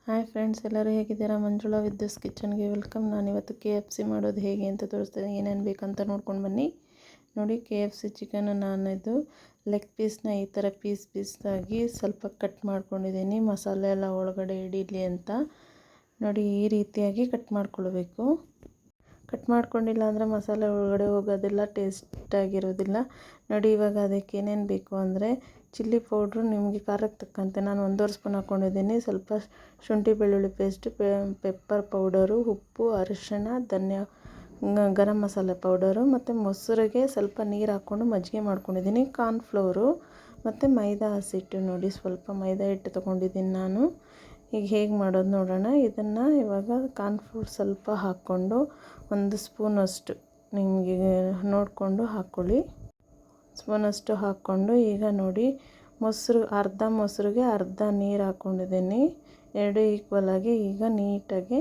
Hi friends, ಎಲ್ಲರೂ ಹೇಗಿದ್ದೀರಾ? Manjula ವಿದ್ಯುಸ್ ಕಿಚನ್ಗೆ welcome. ನಾನಿವತ್ತು KFC ಮಾಡೋದು ಹೇಗೆ ಅಂತ ತೋರಿಸ್ತೀನಿ. ಏನೇನು ಬೇಕಂತ ನೋಡ್ಕೊಂಡು ಬನ್ನಿ. ನೋಡಿ, KFC ಚಿಕನ್ ಇದು ಲೆಗ್ ಪೀಸ್ನ ಈ ಥರ ಪೀಸಾಗಿ ಸ್ವಲ್ಪ ಕಟ್ ಮಾಡ್ಕೊಂಡಿದ್ದೀನಿ. ಮಸಾಲೆ ಎಲ್ಲ ಒಳಗಡೆ ಹಿಡೀಲಿ ಅಂತ ನೋಡಿ ಈ ರೀತಿಯಾಗಿ ಕಟ್ ಮಾಡ್ಕೊಳ್ಬೇಕು. ಕಟ್ ಮಾಡ್ಕೊಂಡಿಲ್ಲ ಅಂದರೆ ಮಸಾಲೆ ಒಳಗಡೆ ಹೋಗೋದಿಲ್ಲ, ಟೇಸ್ಟಾಗಿರೋದಿಲ್ಲ. ನೋಡಿ, ಇವಾಗ ಅದಕ್ಕೆ ಏನೇನು ಬೇಕು ಅಂದರೆ ಚಿಲ್ಲಿ ಪೌಡ್ರು ನಿಮಗೆ ಖಾರಕ್ಕೆ ತಕ್ಕಂತೆ ನಾನು 1.5 ಸ್ಪೂನ್ ಹಾಕ್ಕೊಂಡಿದ್ದೀನಿ. ಸ್ವಲ್ಪ ಶುಂಠಿ ಬೆಳ್ಳುಳ್ಳಿ ಪೇಸ್ಟ್, ಪೆಪ್ಪರ್ ಪೌಡರು, ಉಪ್ಪು, ಅರಿಶಿಣ, ಗರಂ ಮಸಾಲೆ ಪೌಡರು ಮತ್ತು ಮೊಸರಿಗೆ ಸ್ವಲ್ಪ ನೀರು ಹಾಕ್ಕೊಂಡು ಮಜ್ಜಿಗೆ ಮಾಡ್ಕೊಂಡಿದ್ದೀನಿ. ಕಾರ್ನ್ಫ್ಲೋರು ಮತ್ತು ಮೈದಾ ಹಸಿಟ್ಟು. ನೋಡಿ, ಸ್ವಲ್ಪ ಮೈದಾ ಹಿಟ್ಟು ತೊಗೊಂಡಿದ್ದೀನಿ ನಾನು. ಈಗ ಹೇಗೆ ಮಾಡೋದು ನೋಡೋಣ. ಇದನ್ನು ಇವಾಗ ಕಾರ್ನ್ಫ್ಲೋರ್ ಸ್ವಲ್ಪ ಹಾಕ್ಕೊಂಡು 1 ಸ್ಪೂನಷ್ಟು ನಿಮಗೆ ನೋಡಿಕೊಂಡು ಹಾಕ್ಕೊಳ್ಳಿ. ಸ್ಪೂನಷ್ಟು ಹಾಕ್ಕೊಂಡು ಈಗ ನೋಡಿ, ಅರ್ಧ ಮೊಸರಿಗೆ ಅರ್ಧ ನೀರು ಹಾಕ್ಕೊಂಡಿದ್ದೀನಿ. ಎರಡು ಈಕ್ವಲಾಗಿ ಈಗ ನೀಟಾಗಿ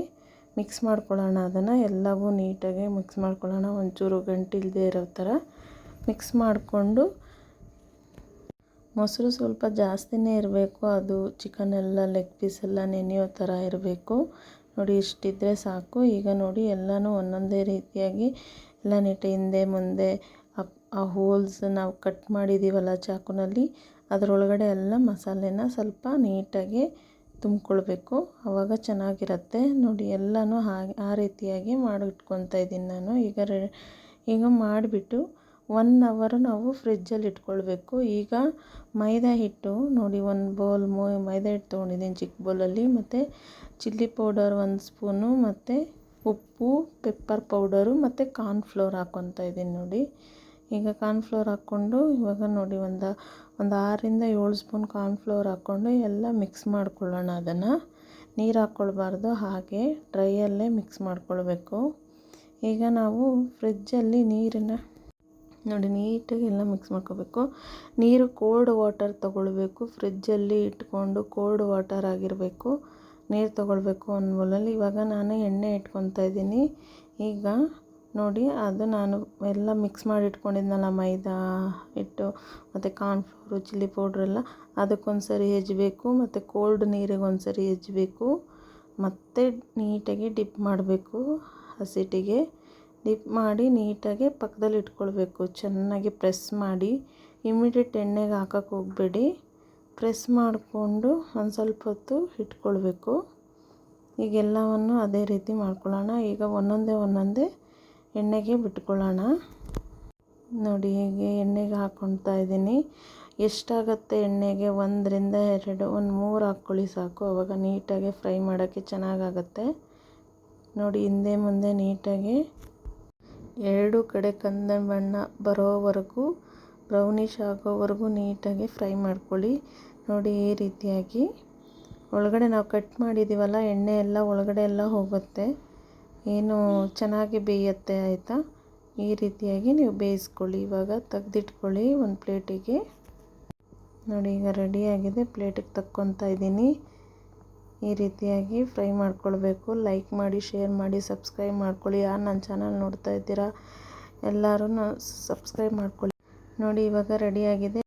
ಮಿಕ್ಸ್ ಮಾಡ್ಕೊಳ್ಳೋಣ. ಅದನ್ನು ಎಲ್ಲವೂ ನೀಟಾಗಿ ಮಿಕ್ಸ್ ಮಾಡ್ಕೊಳ್ಳೋಣ. ಒಂಚೂರು ಗಂಟಿಲ್ಲದೆ ಇರೋ ಥರ ಮಿಕ್ಸ್ ಮಾಡಿಕೊಂಡು, ಮೊಸರು ಸ್ವಲ್ಪ ಜಾಸ್ತಿನೇ ಇರಬೇಕು. ಅದು ಚಿಕನ್ ಎಲ್ಲ ಲೆಗ್ ಪೀಸ್ ಎಲ್ಲ ನೆನೆಯೋ ಥರ ಇರಬೇಕು. ನೋಡಿ, ಇಷ್ಟಿದ್ರೆ ಸಾಕು. ಈಗ ನೋಡಿ, ಎಲ್ಲನೂ ಒಂದೊಂದೇ ರೀತಿಯಾಗಿ ಎಲ್ಲ ಹಿಂದೆ ಮುಂದೆ ಆ ಹೋಲ್ಸ್ ನಾವು ಕಟ್ ಮಾಡಿದ್ದೀವಲ್ಲ ಚಾಕುನಲ್ಲಿ, ಅದರೊಳಗಡೆ ಎಲ್ಲ ಮಸಾಲೆನ ಸ್ವಲ್ಪ ನೀಟಾಗಿ ತುಂಬ್ಕೊಳ್ಬೇಕು. ಆವಾಗ ಚೆನ್ನಾಗಿರುತ್ತೆ. ನೋಡಿ, ಎಲ್ಲನೂ ಆ ರೀತಿಯಾಗಿ ಮಾಡಿಟ್ಕೊತಾ ಇದ್ದೀನಿ ನಾನು. ಈಗ ಮಾಡಿಬಿಟ್ಟು 1 ಅವರ್ ನಾವು ಫ್ರಿಜ್ಜಲ್ಲಿ ಇಟ್ಕೊಳ್ಬೇಕು. ಈಗ ಮೈದಾ ಹಿಟ್ಟು ನೋಡಿ, 1 ಬೌಲ್ ಮೈದಾ ಹಿಟ್ಟು ತೊಗೊಂಡಿದ್ದೀನಿ ಚಿಕ್ಕ ಬೌಲಲ್ಲಿ. ಮತ್ತು ಚಿಲ್ಲಿ ಪೌಡರ್ 1 ಸ್ಪೂನು, ಮತ್ತು ಉಪ್ಪು, ಪೆಪ್ಪರ್ ಪೌಡರು ಮತ್ತು ಕಾರ್ನ್ಫ್ಲೋರ್ ಹಾಕ್ಕೊತಾ ಇದ್ದೀನಿ. ನೋಡಿ, ಈಗ ಕಾರ್ನ್ಫ್ಲೋರ್ ಹಾಕ್ಕೊಂಡು ಇವಾಗ ನೋಡಿ ಒಂದು 6ರಿಂದ 7 ಸ್ಪೂನ್ ಕಾರ್ನ್ಫ್ಲೋರ್ ಹಾಕ್ಕೊಂಡು ಎಲ್ಲ ಮಿಕ್ಸ್ ಮಾಡ್ಕೊಳ್ಳೋಣ. ಅದನ್ನು ನೀರು ಹಾಕ್ಕೊಳ್ಬಾರ್ದು, ಹಾಗೆ ಡ್ರೈಯಲ್ಲೇ ಮಿಕ್ಸ್ ಮಾಡ್ಕೊಳ್ಬೇಕು. ಈಗ ನಾವು ಫ್ರಿಜ್ಜಲ್ಲಿ ನೀರನ್ನು ನೋಡಿ ನೀಟಾಗಿ ಎಲ್ಲ ಮಿಕ್ಸ್ ಮಾಡ್ಕೋಬೇಕು. ನೀರು ಕೋಲ್ಡ್ ವಾಟರ್ ತೊಗೊಳ್ಬೇಕು. ಫ್ರಿಜ್ಜಲ್ಲಿ ಇಟ್ಕೊಂಡು ಕೋಲ್ಡ್ ವಾಟರ್ ಆಗಿರಬೇಕು. ನೀರು ತೊಗೊಳ್ಬೇಕು 1 ಬೌಲಲ್ಲಿ. ಇವಾಗ ನಾನು ಎಣ್ಣೆ ಇಟ್ಕೊತಾ ಇದ್ದೀನಿ. ಈಗ ನೋಡಿ, ಅದು ನಾನು ಎಲ್ಲ ಮಿಕ್ಸ್ ಮಾಡಿ ಇಟ್ಕೊಂಡಿದ್ನಲ್ಲ ಮೈದಾ ಹಿಟ್ಟು ಮತ್ತು ಕಾರ್ನ್ಫ್ಲೋರು, ಚಿಲ್ಲಿ ಪೌಡ್ರೆಲ್ಲ, ಅದಕ್ಕೊಂದು ಸರಿ ಹೆಜ್ಬೇಕು ಮತ್ತು ಕೋಲ್ಡ್ ನೀರಿಗೆ ಒಂದು ಸರಿ ಹೆಜ್ಬೇಕು. ಮತ್ತು ನೀಟಾಗಿ ಡಿಪ್ ಮಾಡಬೇಕು. ಹಸಿಟ್ಟಿಗೆ ಡಿಪ್ ಮಾಡಿ ನೀಟಾಗಿ ಪಕ್ಕದಲ್ಲಿ ಇಟ್ಕೊಳ್ಬೇಕು. ಚೆನ್ನಾಗಿ ಪ್ರೆಸ್ ಮಾಡಿ, ಇಮಿಡಿಯೇಟ್ ಎಣ್ಣೆಗೆ ಹಾಕೋಕ್ಕೆ ಹೋಗಬೇಡಿ. ಪ್ರೆಸ್ ಮಾಡಿಕೊಂಡು ಒಂದು ಸ್ವಲ್ಪ ಹೊತ್ತು ಇಟ್ಕೊಳ್ಬೇಕು. ಈಗ ಎಲ್ಲವನ್ನು ಅದೇ ರೀತಿ ಮಾಡ್ಕೊಳ್ಳೋಣ. ಈಗ ಒಂದೊಂದೇ ಎಣ್ಣೆಗೆ ಬಿಟ್ಕೊಳ್ಳೋಣ. ನೋಡಿ, ಹೀಗೆ ಎಣ್ಣೆಗೆ ಹಾಕ್ಕೊಳ್ತಾ ಇದ್ದೀನಿ. ಎಷ್ಟಾಗುತ್ತೆ ಎಣ್ಣೆಗೆ? 1ರಿಂದ 2, 3 ಹಾಕ್ಕೊಳ್ಳಿ ಸಾಕು. ಆವಾಗ ನೀಟಾಗಿ ಫ್ರೈ ಮಾಡೋಕ್ಕೆ ಚೆನ್ನಾಗಾಗುತ್ತೆ. ನೋಡಿ, ಹಿಂದೆ ಮುಂದೆ ನೀಟಾಗಿ 2 ಕಡೆ ಕಂದು ಬಣ್ಣ ಬರೋವರೆಗೂ, ಬ್ರೌನಿಷ್ ಆಗೋವರೆಗೂ ನೀಟಾಗಿ ಫ್ರೈ ಮಾಡ್ಕೊಳ್ಳಿ. ನೋಡಿ, ಈ ರೀತಿಯಾಗಿ ಒಳಗಡೆ ನಾವು ಕಟ್ ಮಾಡಿದ್ದೀವಲ್ಲ, ಎಣ್ಣೆ ಎಲ್ಲ ಒಳಗಡೆ ಎಲ್ಲ ಹೋಗುತ್ತೆ, ಏನು ಚೆನ್ನಾಗಿ ಬೇಯುತ್ತೆ. ಆಯಿತಾ? ಈ ರೀತಿಯಾಗಿ ನೀವು ಬೇಯಿಸ್ಕೊಳ್ಳಿ. ಇವಾಗ ತೆಗೆದಿಟ್ಕೊಳ್ಳಿ ಒಂದು ಪ್ಲೇಟಿಗೆ. ನೋಡಿ, ಈಗ ರೆಡಿಯಾಗಿದೆ. ಪ್ಲೇಟಿಗೆ ತಕ್ಕೊತಾ ಇದ್ದೀನಿ. ಈ ರೀತಿಯಾಗಿ ಫ್ರೈ ಮಾಡ್ಕೊಳ್ಬೇಕು. ಲೈಕ್ ಮಾಡಿ, ಶೇರ್ ಮಾಡಿ, ಸಬ್ಸ್ಕ್ರೈಬ್ ಮಾಡ್ಕೊಳ್ಳಿ. ಯಾರು ನನ್ನ ಚಾನಲ್ ನೋಡ್ತಾ ಇದ್ದೀರಾ ಎಲ್ಲರೂ ಸಬ್ಸ್ಕ್ರೈಬ್ ಮಾಡ್ಕೊಳ್ಳಿ. ನೋಡಿ, ಇವಾಗ ರೆಡಿಯಾಗಿದೆ.